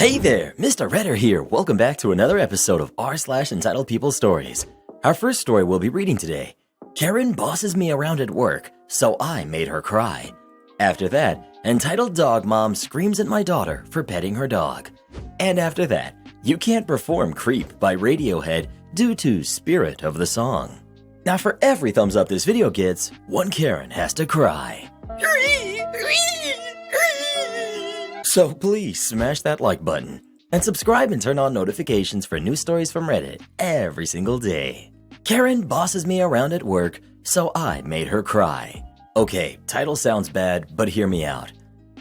Hey there, Mr. Redder here. Welcome back to another episode of r/entitled People Stories. Our first story we'll be reading today. Karen bosses me around at work, so I made her cry. After that, entitled Dog Mom screams at my daughter for petting her dog. And after that, You Can't Perform Creep by Radiohead due to Spirit of the Song. Now for every thumbs up this video gets, one Karen has to cry. So please smash that like button and subscribe and turn on notifications for new stories from Reddit every single day. Karen bosses me around at work, so I made her cry. Okay, title sounds bad, but hear me out.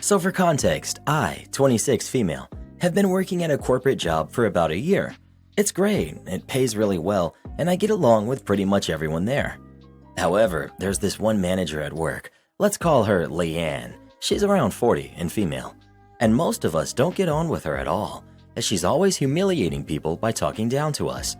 So for context, I, 26 female, have been working at a corporate job for about a year. It's great, it pays really well, and I get along with pretty much everyone there. However, there's this one manager at work. Let's call her Leanne. She's around 40 and female. And most of us don't get on with her at all, as she's always humiliating people by talking down to us.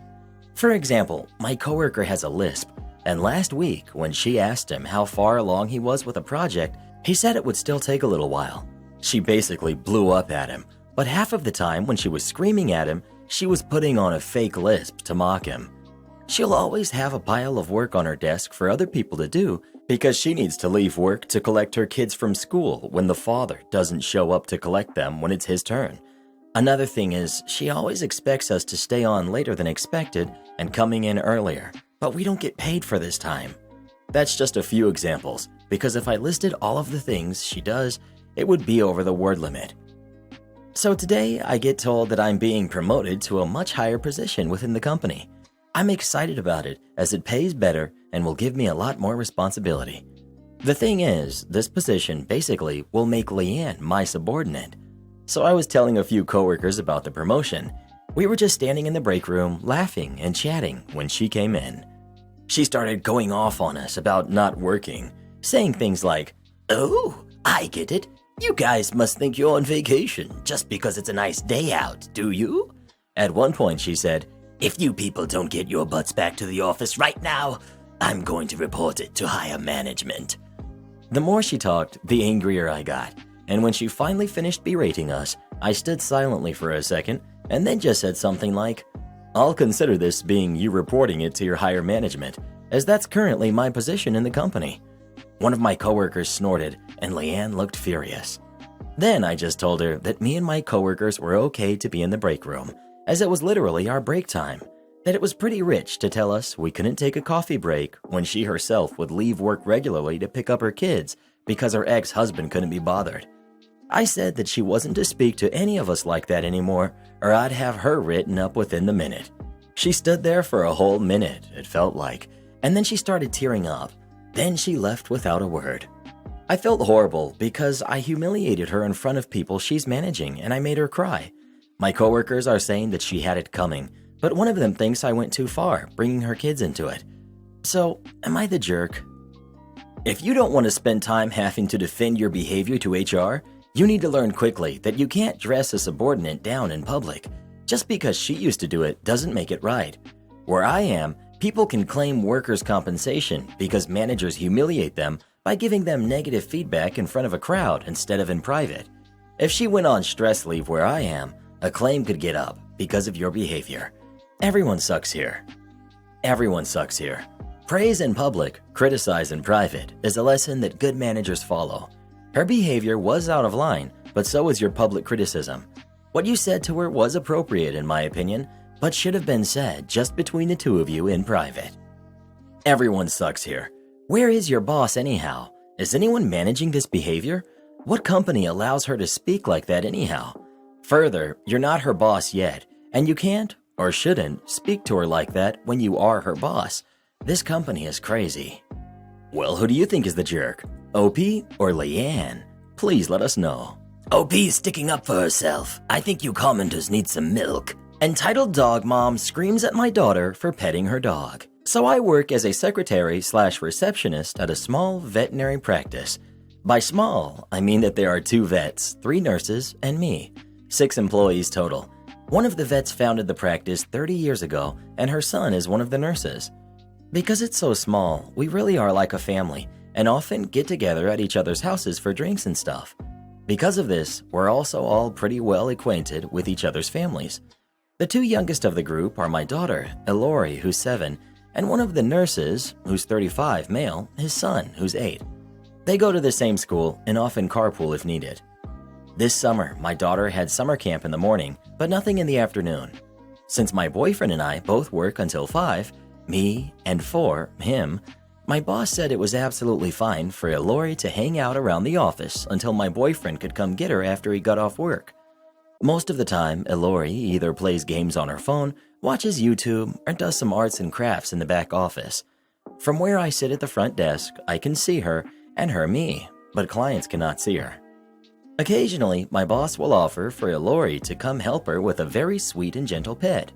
For example, my coworker has a lisp, and last week when she asked him how far along he was with a project, he said it would still take a little while. She basically blew up at him, but half of the time when she was screaming at him, she was putting on a fake lisp to mock him. She'll always have a pile of work on her desk for other people to do because she needs to leave work to collect her kids from school when the father doesn't show up to collect them when it's his turn. Another thing is, she always expects us to stay on later than expected and coming in earlier, but we don't get paid for this time. That's just a few examples, because if I listed all of the things she does, it would be over the word limit. So today, I get told that I'm being promoted to a much higher position within the company. I'm excited about it as it pays better and will give me a lot more responsibility. The thing is, this position basically will make Leanne my subordinate. So I was telling a few coworkers about the promotion. We were just standing in the break room laughing and chatting when she came in. She started going off on us about not working, saying things like, "Oh, I get it. You guys must think you're on vacation just because it's a nice day out, do you?" At one point she said, "If you people don't get your butts back to the office right now, I'm going to report it to higher management." The more she talked, the angrier I got, and when she finally finished berating us, I stood silently for a second and then just said something like, "I'll consider this being you reporting it to your higher management, as that's currently my position in the company." One of my coworkers snorted, and Leanne looked furious. Then I just told her that me and my coworkers were okay to be in the break room, as it was literally our break time, that it was pretty rich to tell us we couldn't take a coffee break when she herself would leave work regularly to pick up her kids because her ex-husband couldn't be bothered. I said that she wasn't to speak to any of us like that anymore, or I'd have her written up within the minute. She stood there for a whole minute, it felt like, and then she started tearing up. Then she left without a word. I felt horrible because I humiliated her in front of people she's managing and I made her cry. My coworkers are saying that she had it coming, but one of them thinks I went too far, bringing her kids into it. So, am I the jerk? If you don't want to spend time having to defend your behavior to HR, you need to learn quickly that you can't dress a subordinate down in public. Just because she used to do it doesn't make it right. Where I am, people can claim workers' compensation because managers humiliate them by giving them negative feedback in front of a crowd instead of in private. If she went on stress leave where I am, a claim could get up because of your behavior. Everyone sucks here. Everyone sucks here. Praise in public, criticize in private is a lesson that good managers follow. Her behavior was out of line, but so was your public criticism. What you said to her was appropriate in my opinion, but should have been said just between the two of you in private. Everyone sucks here. Where is your boss anyhow? Is anyone managing this behavior? What company allows her to speak like that anyhow? Further, you're not her boss yet, and you can't or shouldn't speak to her like that when you are her boss. This company is crazy. Well, who do you think is the jerk? OP or Leanne? Please let us know. OP's sticking up for herself. I think you commenters need some milk. Entitled Dog Mom screams at my daughter for petting her dog. So I work as a secretary/receptionist at a small veterinary practice. By small, I mean that there are 2 vets, 3 nurses, and me. 6 employees total. One of the vets founded the practice 30 years ago, and her son is one of the nurses. Because it's so small, we really are like a family, and often get together at each other's houses for drinks and stuff. Because of this, we're also all pretty well acquainted with each other's families. The two youngest of the group are my daughter, Elori, who's 7, and one of the nurses, who's 35, male, his son, who's 8. They go to the same school and often carpool if needed. This summer, my daughter had summer camp in the morning, but nothing in the afternoon. Since my boyfriend and I both work until 5, me and 4, him, my boss said it was absolutely fine for Elori to hang out around the office until my boyfriend could come get her after he got off work. Most of the time, Elori either plays games on her phone, watches YouTube, or does some arts and crafts in the back office. From where I sit at the front desk, I can see her and her me, but clients cannot see her. Occasionally, my boss will offer for Elori to come help her with a very sweet and gentle pet.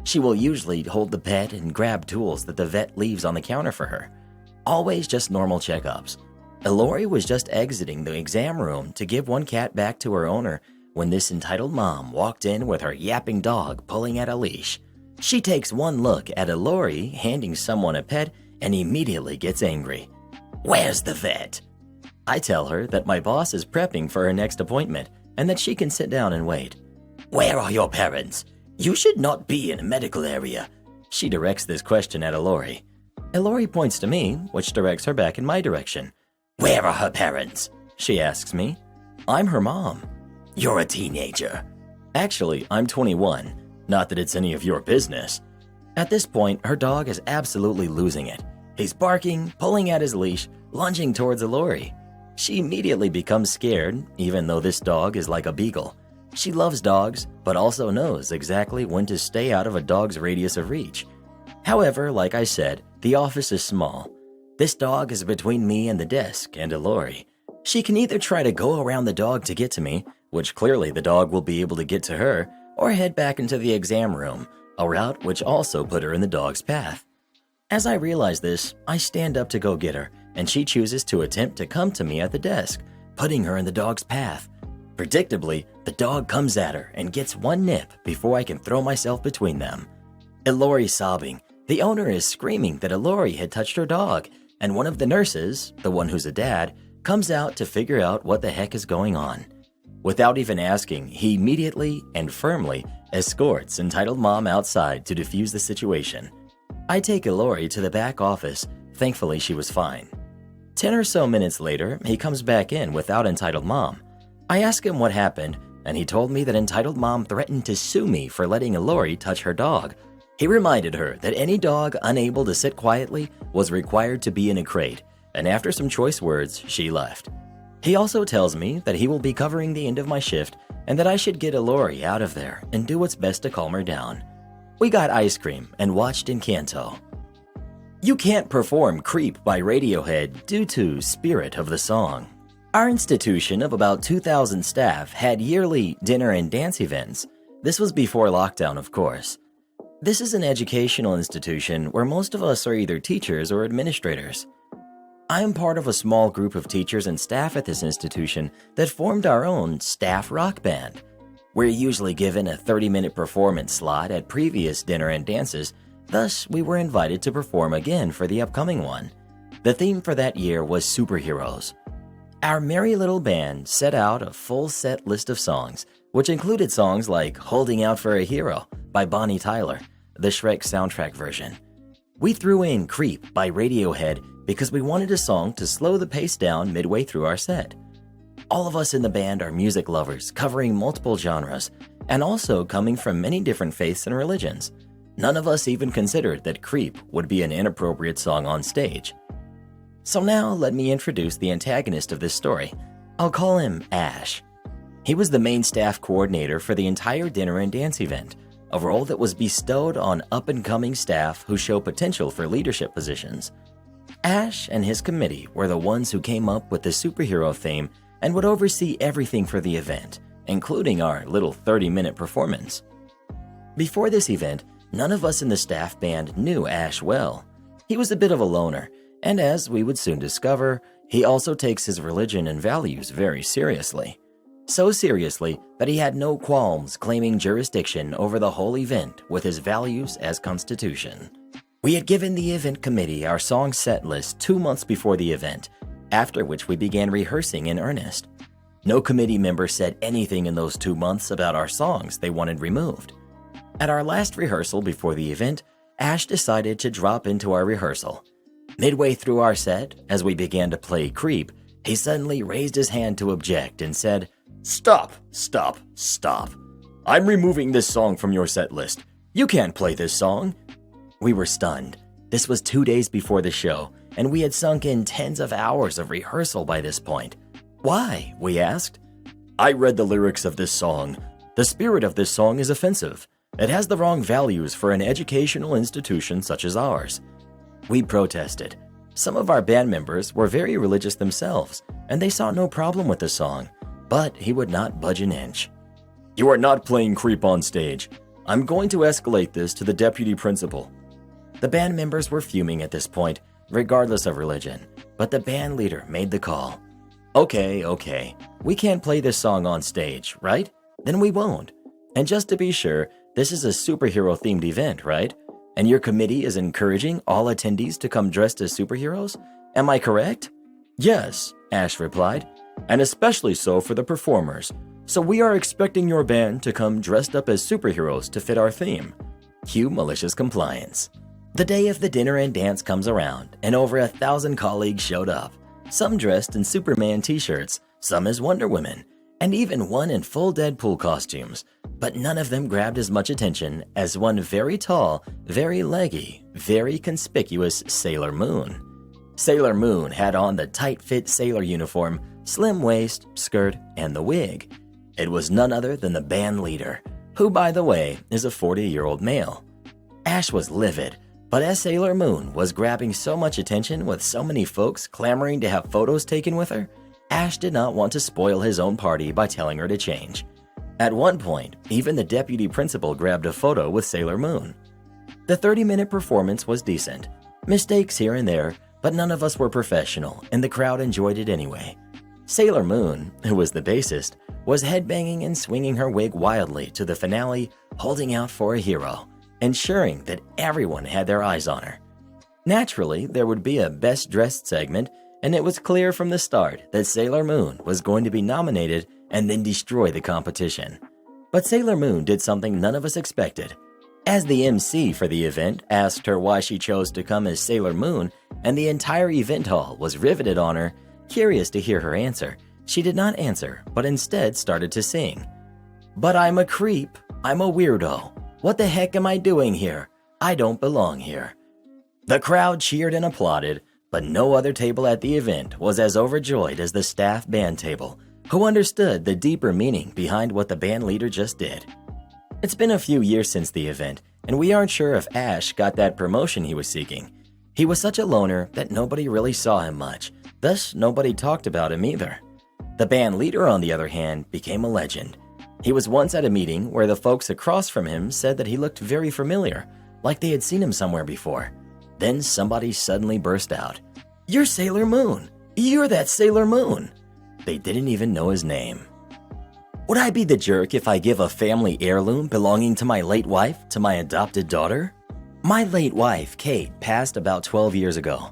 She will usually hold the pet and grab tools that the vet leaves on the counter for her. Always just normal checkups. Elori was just exiting the exam room to give one cat back to her owner when this entitled mom walked in with her yapping dog pulling at a leash. She takes one look at Elori handing someone a pet and immediately gets angry. "Where's the vet?" I tell her that my boss is prepping for her next appointment and that she can sit down and wait. "Where are your parents? You should not be in a medical area." She directs this question at Elori. Elori points to me, which directs her back in my direction. "Where are her parents?" she asks me. "I'm her mom." "You're a teenager." "Actually, I'm 21. Not that it's any of your business." At this point, her dog is absolutely losing it. He's barking, pulling at his leash, lunging towards Elori. She immediately becomes scared, even though this dog is like a beagle. She loves dogs, but also knows exactly when to stay out of a dog's radius of reach. However, like I said, the office is small. This dog is between me and the desk and Elori. She can either try to go around the dog to get to me, which clearly the dog will be able to get to her, or head back into the exam room, a route which also put her in the dog's path. As I realize this, I stand up to go get her, and she chooses to attempt to come to me at the desk, putting her in the dog's path. Predictably, the dog comes at her and gets one nip before I can throw myself between them. Elori's sobbing. The owner is screaming that Elori had touched her dog, and one of the nurses, the one who's a dad, comes out to figure out what the heck is going on. Without even asking, he immediately and firmly escorts entitled mom outside to defuse the situation. I take Elori to the back office. Thankfully, she was fine. 10 or so minutes later, he comes back in without entitled mom. I ask him what happened, and he told me that entitled mom threatened to sue me for letting Elori touch her dog. He reminded her that any dog unable to sit quietly was required to be in a crate, and after some choice words, she left. He also tells me that he will be covering the end of my shift and that I should get Elori out of there and do what's best to calm her down. We got ice cream and watched Encanto. You can't perform Creep by Radiohead due to spirit of the song. Our institution of about 2,000 staff had yearly dinner and dance events. This was before lockdown, of course. This is an educational institution where most of us are either teachers or administrators. I am part of a small group of teachers and staff at this institution that formed our own staff rock band. We're usually given a 30-minute performance slot at previous dinner and dances, thus we were invited to perform again for the upcoming one. The theme for that year was superheroes. Our merry little band set out a full set list of songs, which included songs like Holding Out for a Hero by Bonnie Tyler, the Shrek soundtrack version. We threw in Creep by Radiohead because we wanted a song to slow the pace down midway through our set. All of us in the band are music lovers covering multiple genres and also coming from many different faiths and religions. None of us even considered that Creep would be an inappropriate song on stage. So now let me introduce the antagonist of this story. I'll call him Ash. He was the main staff coordinator for the entire dinner and dance event, a role that was bestowed on up-and-coming staff who show potential for leadership positions. Ash and his committee were the ones who came up with the superhero theme and would oversee everything for the event, including our little 30-minute performance. Before this event, none of us in the staff band knew Ash well. He was a bit of a loner, and as we would soon discover, he also takes his religion and values very seriously. So seriously that he had no qualms claiming jurisdiction over the whole event with his values as constitution. We had given the event committee our song set list 2 months before the event, after which we began rehearsing in earnest. No committee member said anything in those 2 months about our songs they wanted removed. At our last rehearsal before the event, Ash decided to drop into our rehearsal. Midway through our set, as we began to play Creep, he suddenly raised his hand to object and said, "Stop, stop, stop. I'm removing this song from your set list. You can't play this song." We were stunned. This was 2 days before the show, and we had sunk in tens of hours of rehearsal by this point. "Why?" we asked. "I read the lyrics of this song. The spirit of this song is offensive. It has the wrong values for an educational institution such as ours." We protested. Some of our band members were very religious themselves, and they saw no problem with the song, but he would not budge an inch. "You are not playing Creep on stage. I'm going to escalate this to the deputy principal." The band members were fuming at this point, regardless of religion, but the band leader made the call. Okay. We can't play this song on stage, right? Then we won't. And just to be sure, this is a superhero-themed event, right? And your committee is encouraging all attendees to come dressed as superheroes? Am I correct?" "Yes," Ash replied, "and especially so for the performers. So we are expecting your band to come dressed up as superheroes to fit our theme." Cue malicious compliance. The day of the dinner and dance comes around, and over 1,000 colleagues showed up. Some dressed in Superman t-shirts, some as Wonder Woman, and even one in full Deadpool costumes, but none of them grabbed as much attention as one very tall, very leggy, very conspicuous Sailor Moon. Sailor Moon had on the tight-fit sailor uniform, slim waist, skirt, and the wig. It was none other than the band leader, who, by the way, is a 40-year-old male. Ash was livid, but as Sailor Moon was grabbing so much attention with so many folks clamoring to have photos taken with her, Ash did not want to spoil his own party by telling her to change. At one point, even the deputy principal grabbed a photo with Sailor Moon. The 30-minute performance was decent. Mistakes here and there, but none of us were professional, and the crowd enjoyed it anyway. Sailor Moon, who was the bassist, was headbanging and swinging her wig wildly to the finale, holding out for a hero, ensuring that everyone had their eyes on her. Naturally, there would be a Best Dressed segment, and it was clear from the start that Sailor Moon was going to be nominated and then destroy the competition. But Sailor Moon did something none of us expected. As the MC for the event asked her why she chose to come as Sailor Moon, and the entire event hall was riveted on her, curious to hear her answer, she did not answer, but instead started to sing. "But I'm a creep. I'm a weirdo. What the heck am I doing here? I don't belong here." The crowd cheered and applauded, but no other table at the event was as overjoyed as the staff band table, who understood the deeper meaning behind what the band leader just did. It's been a few years since the event, and we aren't sure if Ash got that promotion he was seeking. He was such a loner that nobody really saw him much, thus nobody talked about him either. The band leader, on the other hand, became a legend. He was once at a meeting where the folks across from him said that he looked very familiar, like they had seen him somewhere before. Then somebody suddenly burst out, "You're Sailor Moon! You're that Sailor Moon!" They didn't even know his name. Would I be the jerk if I give a family heirloom belonging to my late wife to my adopted daughter? My late wife, Kate, passed about 12 years ago.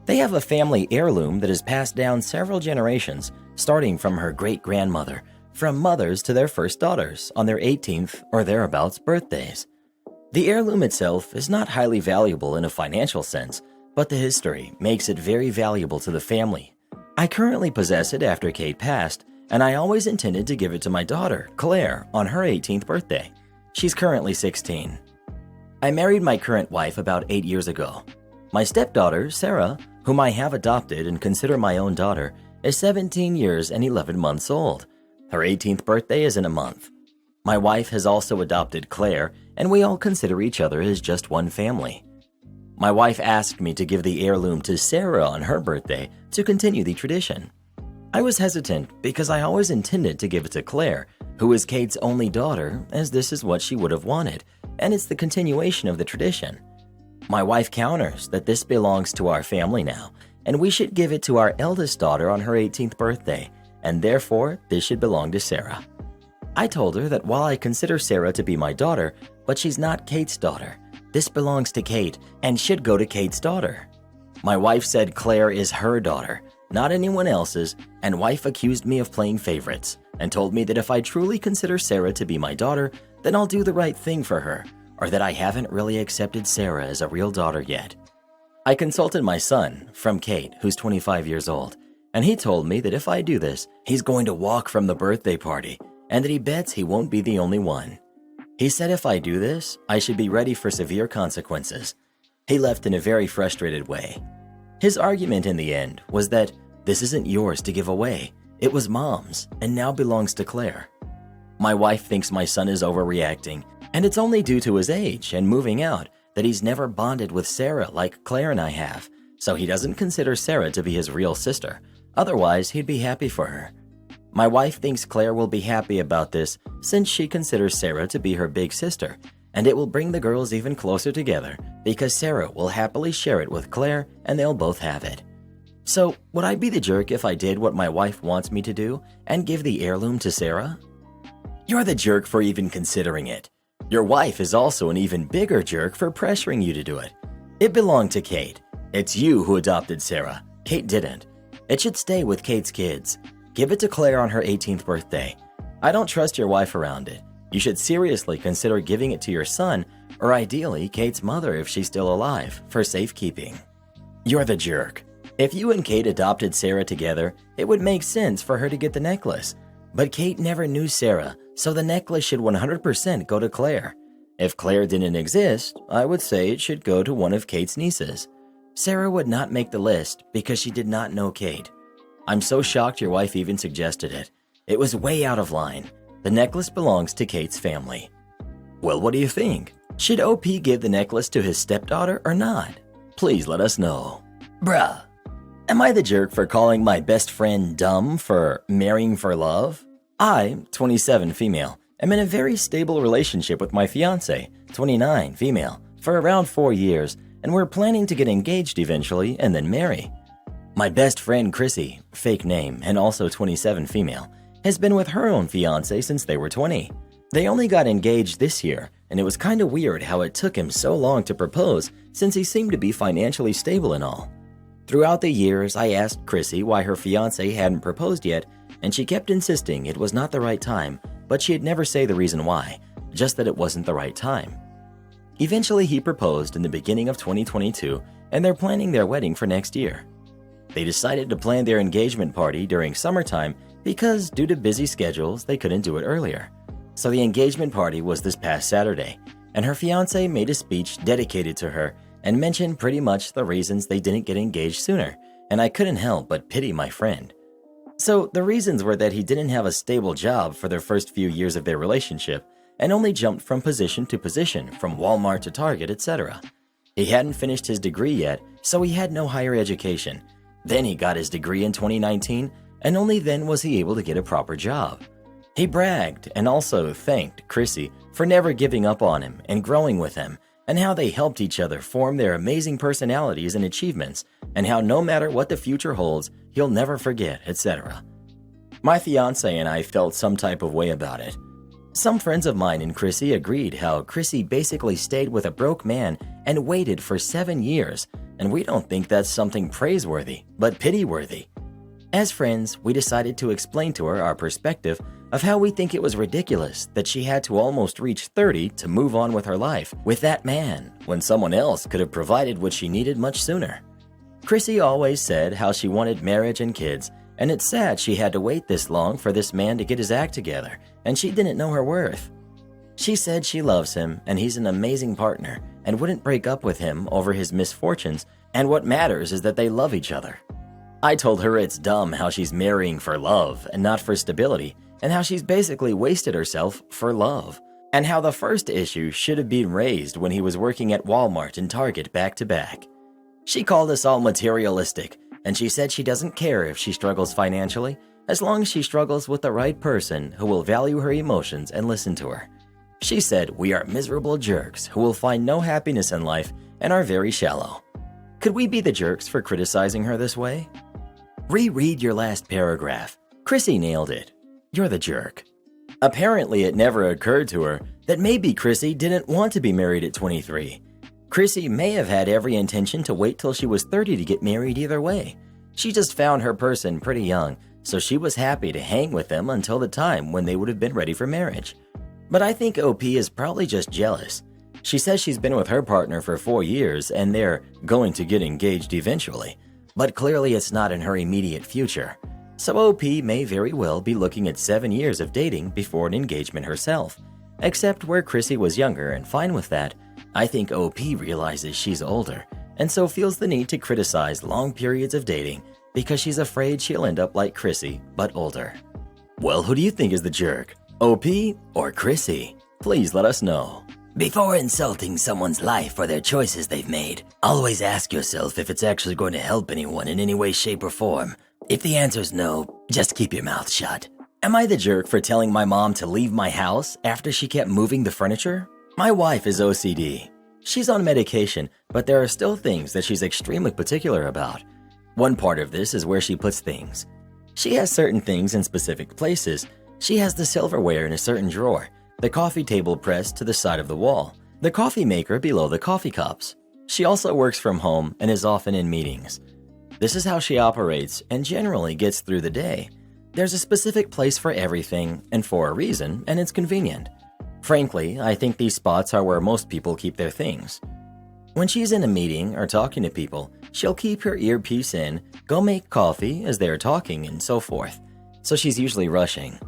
They have a family heirloom that has passed down several generations, starting from her great-grandmother, from mothers to their first daughters on their 18th or thereabouts birthdays. The heirloom itself is not highly valuable in a financial sense, but the history makes it very valuable to the family. I currently possess it after Kate passed, and I always intended to give it to my daughter, Claire, on her 18th birthday. She's currently 16. I married my current wife about 8 years ago. My stepdaughter, Sarah, whom I have adopted and consider my own daughter, is 17 years and 11 months old. Her 18th birthday is in a month. My wife has also adopted Claire, and we all consider each other as just one family. My wife asked me to give the heirloom to Sarah on her birthday to continue the tradition. I was hesitant because I always intended to give it to Claire, who is Kate's only daughter, as this is what she would have wanted, and it's the continuation of the tradition. My wife counters that this belongs to our family now, and we should give it to our eldest daughter on her 18th birthday, and therefore this should belong to Sarah. I told her that while I consider Sarah to be my daughter, but she's not Kate's daughter, this belongs to Kate and should go to Kate's daughter. My wife said Claire is her daughter, not anyone else's, and wife accused me of playing favorites and told me that if I truly consider Sarah to be my daughter, then I'll do the right thing for her, or that I haven't really accepted Sarah as a real daughter yet. I consulted my son, from Kate, who's 25 years old, and he told me that if I do this, he's going to walk from the birthday party, and that he bets he won't be the only one. He said if I do this, I should be ready for severe consequences. He left in a very frustrated way. His argument in the end was that this isn't yours to give away. It was Mom's, and now belongs to Claire. My wife thinks my son is overreacting, and it's only due to his age and moving out that he's never bonded with Sarah like Claire and I have, so he doesn't consider Sarah to be his real sister. Otherwise, he'd be happy for her. My wife thinks Claire will be happy about this since she considers Sarah to be her big sister, and it will bring the girls even closer together because Sarah will happily share it with Claire and they'll both have it. So, would I be the jerk if I did what my wife wants me to do and give the heirloom to Sarah? You're the jerk for even considering it. Your wife is also an even bigger jerk for pressuring you to do it. It belonged to Kate. It's you who adopted Sarah. Kate didn't. It should stay with Kate's kids. Give it to Claire on her 18th birthday. I don't trust your wife around it. You should seriously consider giving it to your son, or ideally Kate's mother if she's still alive, for safekeeping. You're the jerk. If you and Kate adopted Sarah together, it would make sense for her to get the necklace. But Kate never knew Sarah, so the necklace should 100% go to Claire. If Claire didn't exist, I would say it should go to one of Kate's nieces. Sarah would not make the list because she did not know Kate. I'm so shocked your wife even suggested it. It was way out of line. The necklace belongs to Kate's family. Well, what do you think? Should OP give the necklace to his stepdaughter or not? Please let us know. Bruh. Am I the jerk for calling my best friend dumb for marrying for love? I, 27 female, am in a very stable relationship with my fiance, 29 female, for around 4 years, and we're planning to get engaged eventually and then marry. My best friend Chrissy, fake name and also 27 female, has been with her own fiance since they were 20. They only got engaged this year, and it was kinda weird how it took him so long to propose since he seemed to be financially stable and all. Throughout the years, I asked Chrissy why her fiancé hadn't proposed yet, and she kept insisting it was not the right time, but she'd never say the reason why, just that it wasn't the right time. Eventually, he proposed in the beginning of 2022, and they're planning their wedding for next year. They decided to plan their engagement party during summertime because, due to busy schedules, they couldn't do it earlier. So the engagement party was this past Saturday, and her fiancé made a speech dedicated to her and mentioned pretty much the reasons they didn't get engaged sooner, and I couldn't help but pity my friend. So the reasons were that he didn't have a stable job for their first few years of their relationship and only jumped from position to position, from Walmart to Target, etc. He hadn't finished his degree yet, so he had no higher education. Then he got his degree in 2019, and only then was he able to get a proper job. He bragged and also thanked Chrissy for never giving up on him and growing with him, and how they helped each other form their amazing personalities and achievements, and how no matter what the future holds, he'll never forget, etc. My fiancé and I felt some type of way about it. Some friends of mine and Chrissy agreed how Chrissy basically stayed with a broke man and waited for 7 years, and we don't think that's something praiseworthy, but pity-worthy. As friends, we decided to explain to her our perspective of how we think it was ridiculous that she had to almost reach 30 to move on with her life with that man when someone else could have provided what she needed much sooner. Chrissy always said how she wanted marriage and kids, and it's sad she had to wait this long for this man to get his act together, and she didn't know her worth. She said she loves him and he's an amazing partner and wouldn't break up with him over his misfortunes, and what matters is that they love each other. I told her it's dumb how she's marrying for love and not for stability, and how she's basically wasted herself for love, and how the first issue should have been raised when he was working at Walmart and Target back to back. She called us all materialistic, and she said she doesn't care if she struggles financially, as long as she struggles with the right person who will value her emotions and listen to her. She said we are miserable jerks who will find no happiness in life and are very shallow. Could we be the jerks for criticizing her this way? Reread your last paragraph. Chrissy nailed it. You're the jerk. Apparently, it never occurred to her that maybe Chrissy didn't want to be married at 23. Chrissy may have had every intention to wait till she was 30 to get married either way. She just found her person pretty young, so she was happy to hang with them until the time when they would have been ready for marriage. But I think OP is probably just jealous. She says she's been with her partner for 4 years and they're going to get engaged eventually, but clearly it's not in her immediate future. So OP may very well be looking at 7 years of dating before an engagement herself. Except where Chrissy was younger and fine with that, I think OP realizes she's older and so feels the need to criticize long periods of dating because she's afraid she'll end up like Chrissy, but older. Well, who do you think is the jerk? OP or Chrissy? Please let us know. Before insulting someone's life or their choices they've made, always ask yourself if it's actually going to help anyone in any way, shape, or form. If the answer's no, just keep your mouth shut. Am I the jerk for telling my mom to leave my house after she kept moving the furniture? My wife is OCD. She's on medication, but there are still things that she's extremely particular about. One part of this is where she puts things. She has certain things in specific places. She has the silverware in a certain drawer, the coffee table pressed to the side of the wall, the coffee maker below the coffee cups. She also works from home and is often in meetings. This is how she operates and generally gets through the day. There's a specific place for everything and for a reason, and it's convenient. Frankly, I think these spots are where most people keep their things. When she's in a meeting or talking to people, she'll keep her earpiece in, go make coffee as they're talking, and so forth. So she's usually rushing.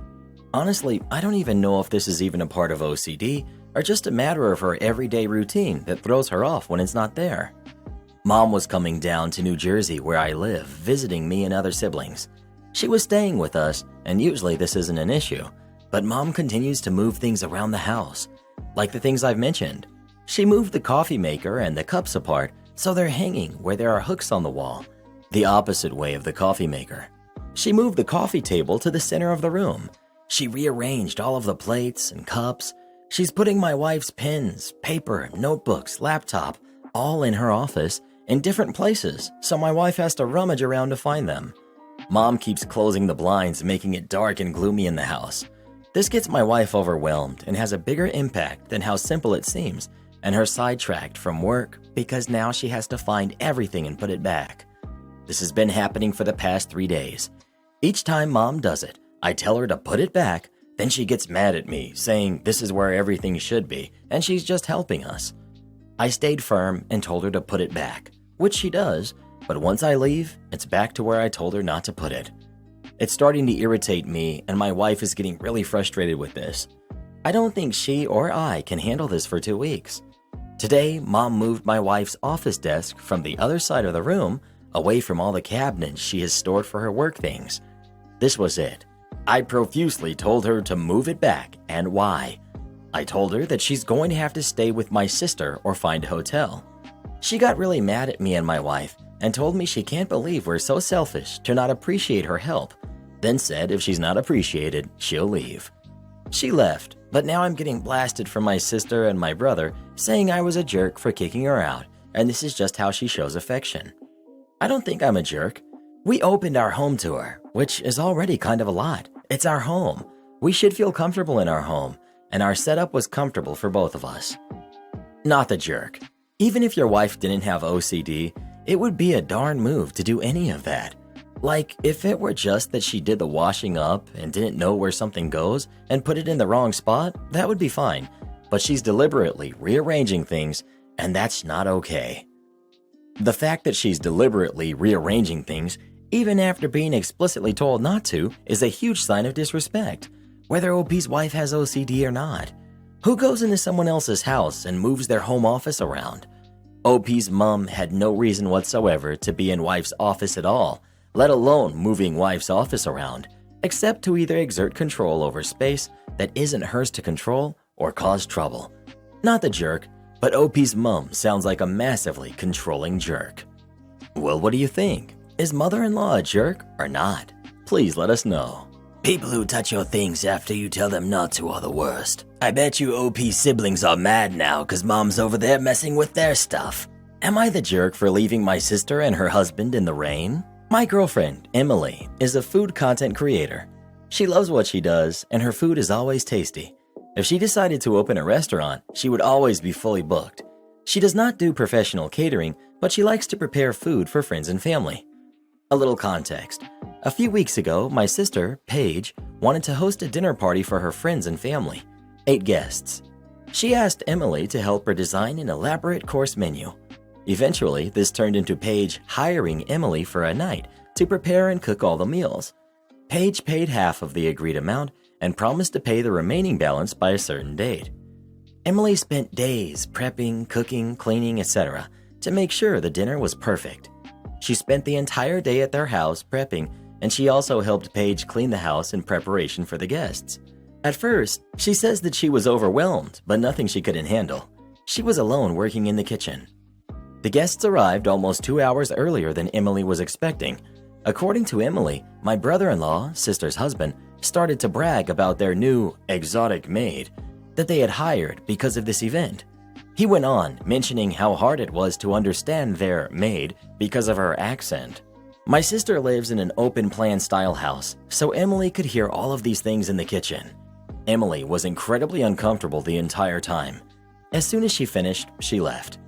Honestly, I don't even know if this is even a part of OCD or just a matter of her everyday routine that throws her off when it's not there. Mom was coming down to New Jersey where I live, visiting me and other siblings. She was staying with us, and usually this isn't an issue, but Mom continues to move things around the house. Like the things I've mentioned. She moved the coffee maker and the cups apart so they're hanging where there are hooks on the wall, the opposite way of the coffee maker. She moved the coffee table to the center of the room. She rearranged all of the plates and cups. She's putting my wife's pens, paper, notebooks, laptop, all in her office in different places, so my wife has to rummage around to find them. Mom keeps closing the blinds, making it dark and gloomy in the house. This gets my wife overwhelmed and has a bigger impact than how simple it seems, and her sidetracked from work because now she has to find everything and put it back. This has been happening for the past 3 days. Each time Mom does it, I tell her to put it back, then she gets mad at me, saying this is where everything should be, and she's just helping us. I stayed firm and told her to put it back, which she does, but once I leave, it's back to where I told her not to put it. It's starting to irritate me, and my wife is getting really frustrated with this. I don't think she or I can handle this for 2 weeks. Today, Mom moved my wife's office desk from the other side of the room, away from all the cabinets she has stored for her work things. This was it. I profusely told her to move it back and why. I told her that she's going to have to stay with my sister or find a hotel. She got really mad at me and my wife and told me she can't believe we're so selfish to not appreciate her help, then said if she's not appreciated, she'll leave. She left, but now I'm getting blasted from my sister and my brother saying I was a jerk for kicking her out, and this is just how she shows affection. I don't think I'm a jerk. We opened our home to her, which is already kind of a lot. It's our home. We should feel comfortable in our home, and our setup was comfortable for both of us. Not the jerk. Even if your wife didn't have OCD, it would be a darn move to do any of that. Like, if it were just that she did the washing up and didn't know where something goes and put it in the wrong spot, that would be fine. But she's deliberately rearranging things, and that's not okay. The fact that she's deliberately rearranging things, even after being explicitly told not to, is a huge sign of disrespect, whether OP's wife has OCD or not. Who goes into someone else's house and moves their home office around? OP's mom had no reason whatsoever to be in wife's office at all, let alone moving wife's office around, except to either exert control over space that isn't hers to control or cause trouble. Not the jerk, but OP's mom sounds like a massively controlling jerk. Well, what do you think? Is mother-in-law a jerk or not? Please let us know. People who touch your things after you tell them not to are the worst. I bet you OP siblings are mad now because mom's over there messing with their stuff. Am I the jerk for leaving my sister and her husband in the rain? My girlfriend, Emily, is a food content creator. She loves what she does, and her food is always tasty. If she decided to open a restaurant, she would always be fully booked. She does not do professional catering, but she likes to prepare food for friends and family. A little context. A few weeks ago, my sister, Paige, wanted to host a dinner party for her friends and family. 8 guests. She asked Emily to help her design an elaborate course menu. Eventually, this turned into Paige hiring Emily for a night to prepare and cook all the meals. Paige paid half of the agreed amount and promised to pay the remaining balance by a certain date. Emily spent days prepping, cooking, cleaning, etc. to make sure the dinner was perfect. She spent the entire day at their house prepping, and she also helped Paige clean the house in preparation for the guests. At first, she says that she was overwhelmed, but nothing she couldn't handle. She was alone working in the kitchen. The guests arrived almost 2 hours earlier than Emily was expecting. According to Emily, my brother-in-law, sister's husband, started to brag about their new exotic maid that they had hired because of this event. He went on, mentioning how hard it was to understand their maid because of her accent. My sister lives in an open-plan style house, so Emily could hear all of these things in the kitchen. Emily was incredibly uncomfortable the entire time. As soon as she finished, she left.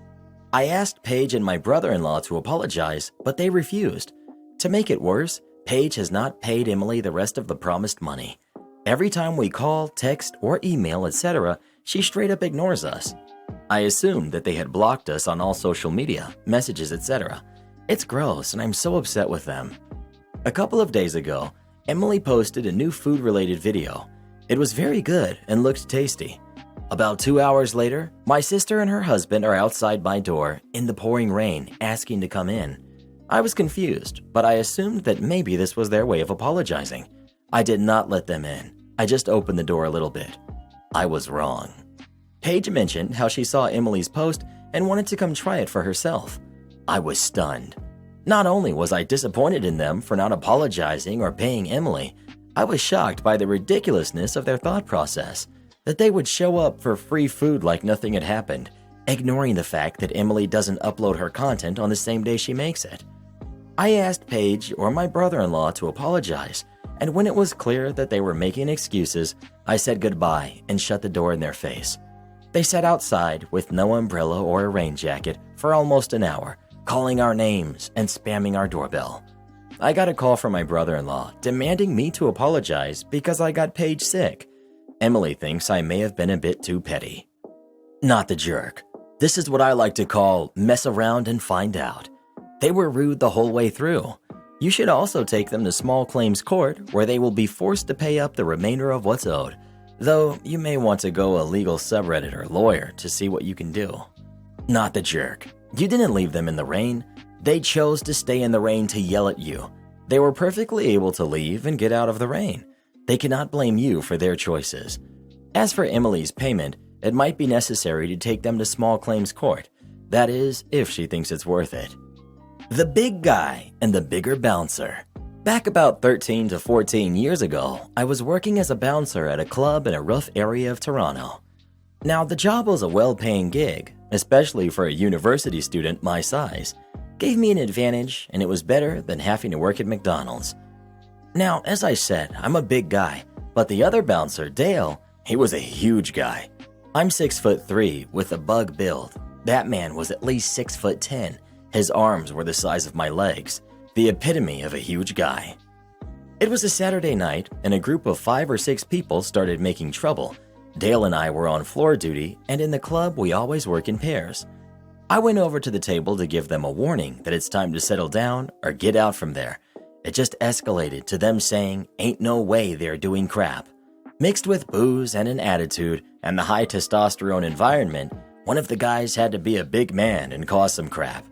I asked Paige and my brother-in-law to apologize, but they refused. To make it worse, Paige has not paid Emily the rest of the promised money. Every time we call, text, or email, etc., she straight up ignores us. I assumed that they had blocked us on all social media, messages, etc. It's gross, and I'm so upset with them. A couple of days ago, Emily posted a new food-related video. It was very good and looked tasty. About 2 hours later, my sister and her husband are outside my door in the pouring rain, asking to come in. I was confused, but I assumed that maybe this was their way of apologizing. I did not let them in. I just opened the door a little bit. I was wrong. Paige mentioned how she saw Emily's post and wanted to come try it for herself. I was stunned. Not only was I disappointed in them for not apologizing or paying Emily, I was shocked by the ridiculousness of their thought process, that they would show up for free food like nothing had happened, ignoring the fact that Emily doesn't upload her content on the same day she makes it. I asked Paige or my brother-in-law to apologize, and when it was clear that they were making excuses, I said goodbye and shut the door in their face. They sat outside with no umbrella or a rain jacket for almost an hour, calling our names and spamming our doorbell. I got a call from my brother-in-law demanding me to apologize because I got Paige sick. Emily thinks I may have been a bit too petty. Not the jerk. This is what I like to call mess around and find out. They were rude the whole way through. You should also take them to small claims court where they will be forced to pay up the remainder of what's owed, though you may want to go a legal subreddit or lawyer to see what you can do. Not the jerk. You didn't leave them in the rain. They chose to stay in the rain to yell at you. They were perfectly able to leave and get out of the rain. They cannot blame you for their choices. As for Emily's payment, it might be necessary to take them to small claims court. That is, if she thinks it's worth it. The big guy and the bigger bouncer. Back about 13 to 14 years ago, I was working as a bouncer at a club in a rough area of Toronto. Now, the job was a well-paying gig, especially for a university student my size. Gave me an advantage, and it was better than having to work at McDonald's. Now, as I said, I'm a big guy, but the other bouncer, Dale, he was a huge guy. I'm 6'3" with a bug build. That man was at least 6'10". His arms were the size of my legs, the epitome of a huge guy. It was a Saturday night, and a group of 5 or 6 people started making trouble. Dale and I were on floor duty, and in the club we always work in pairs. I went over to the table to give them a warning that it's time to settle down or get out from there. It just escalated to them saying, ain't no way they're doing crap. Mixed with booze and an attitude and the high testosterone environment, one of the guys had to be a big man and cause some crap.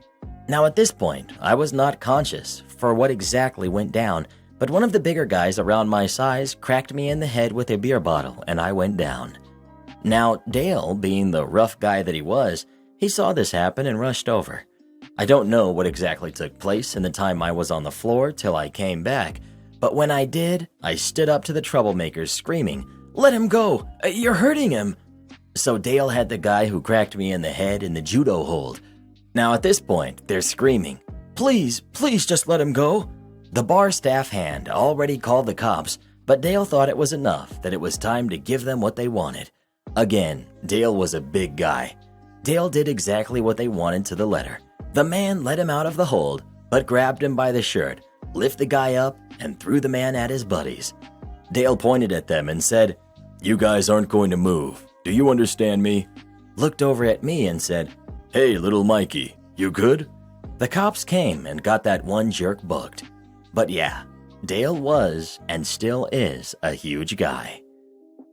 Now at this point, I was not conscious for what exactly went down, but one of the bigger guys around my size cracked me in the head with a beer bottle and I went down. Now, Dale, being the rough guy that he was, he saw this happen and rushed over. I don't know what exactly took place in the time I was on the floor till I came back, but when I did, I stood up to the troublemakers screaming, "Let him go! You're hurting him!" So Dale had the guy who cracked me in the head in the judo hold. Now at this point, they're screaming, "Please, please just let him go!" The bar staff hand already called the cops, but Dale thought it was enough that it was time to give them what they wanted. Again, Dale was a big guy. Dale did exactly what they wanted to the letter. The man let him out of the hold, but grabbed him by the shirt, lift the guy up, and threw the man at his buddies. Dale pointed at them and said, "You guys aren't going to move. Do you understand me?" Looked over at me and said, "Hey, little Mikey, you good?" The cops came and got that one jerk booked. But yeah, Dale was and still is a huge guy.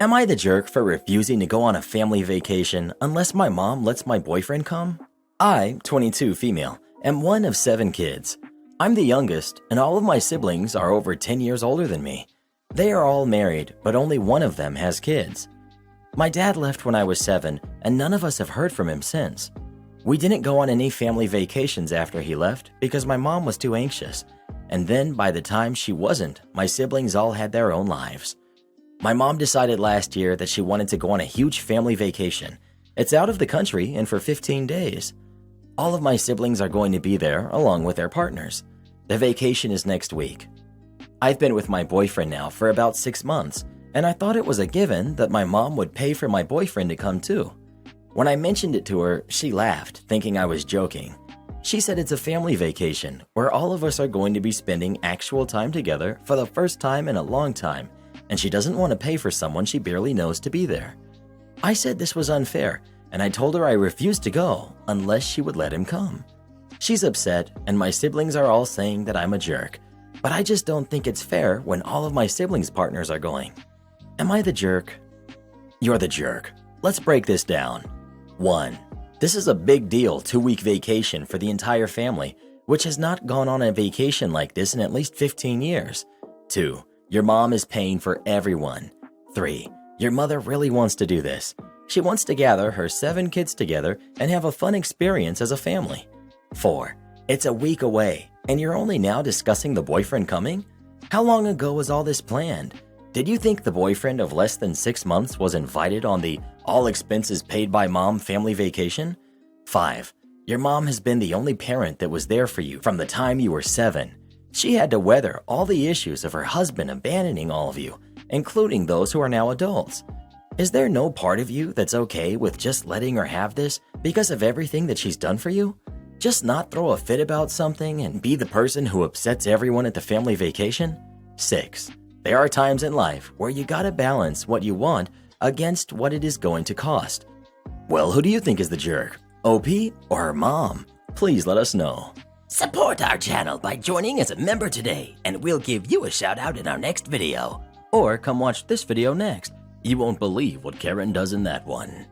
Am I the jerk for refusing to go on a family vacation unless my mom lets my boyfriend come? I, 22 female, am one of 7 kids. I'm the youngest, and all of my siblings are over 10 years older than me. They are all married, but only one of them has kids. My dad left when I was 7, and none of us have heard from him since. We didn't go on any family vacations after he left because my mom was too anxious, and then by the time she wasn't, my siblings all had their own lives. My mom decided last year that she wanted to go on a huge family vacation. It's out of the country and for 15 days. All of my siblings are going to be there along with their partners. The vacation is next week. I've been with my boyfriend now for about 6 months, and I thought it was a given that my mom would pay for my boyfriend to come too. When I mentioned it to her, she laughed, thinking I was joking. She said it's a family vacation where all of us are going to be spending actual time together for the first time in a long time, and she doesn't want to pay for someone she barely knows to be there. I said this was unfair, and I told her I refused to go unless she would let him come. She's upset, and my siblings are all saying that I'm a jerk, but I just don't think it's fair when all of my siblings' partners are going. Am I the jerk? You're the jerk. Let's break this down. 1. This is a big deal 2-week vacation for the entire family, which has not gone on a vacation like this in at least 15 years. 2. Your mom is paying for everyone. 3. Your mother really wants to do this. She wants to gather her 7 kids together and have a fun experience as a family. 4. It's a week away, and you're only now discussing the boyfriend coming? How long ago was all this planned? Did you think the boyfriend of less than 6 months was invited on the all expenses paid by mom family vacation? 5. Your mom has been the only parent that was there for you from the time you were 7. She had to weather all the issues of her husband abandoning all of you, including those who are now adults. Is there no part of you that's okay with just letting her have this because of everything that she's done for you? Just not throw a fit about something and be the person who upsets everyone at the family vacation? 6. There are times in life where you gotta balance what you want against what it is going to cost. Well, who do you think is the jerk? OP or her mom? Please let us know. Support our channel by joining as a member today, and we'll give you a shout out in our next video. Or come watch this video next. You won't believe what Karen does in that one.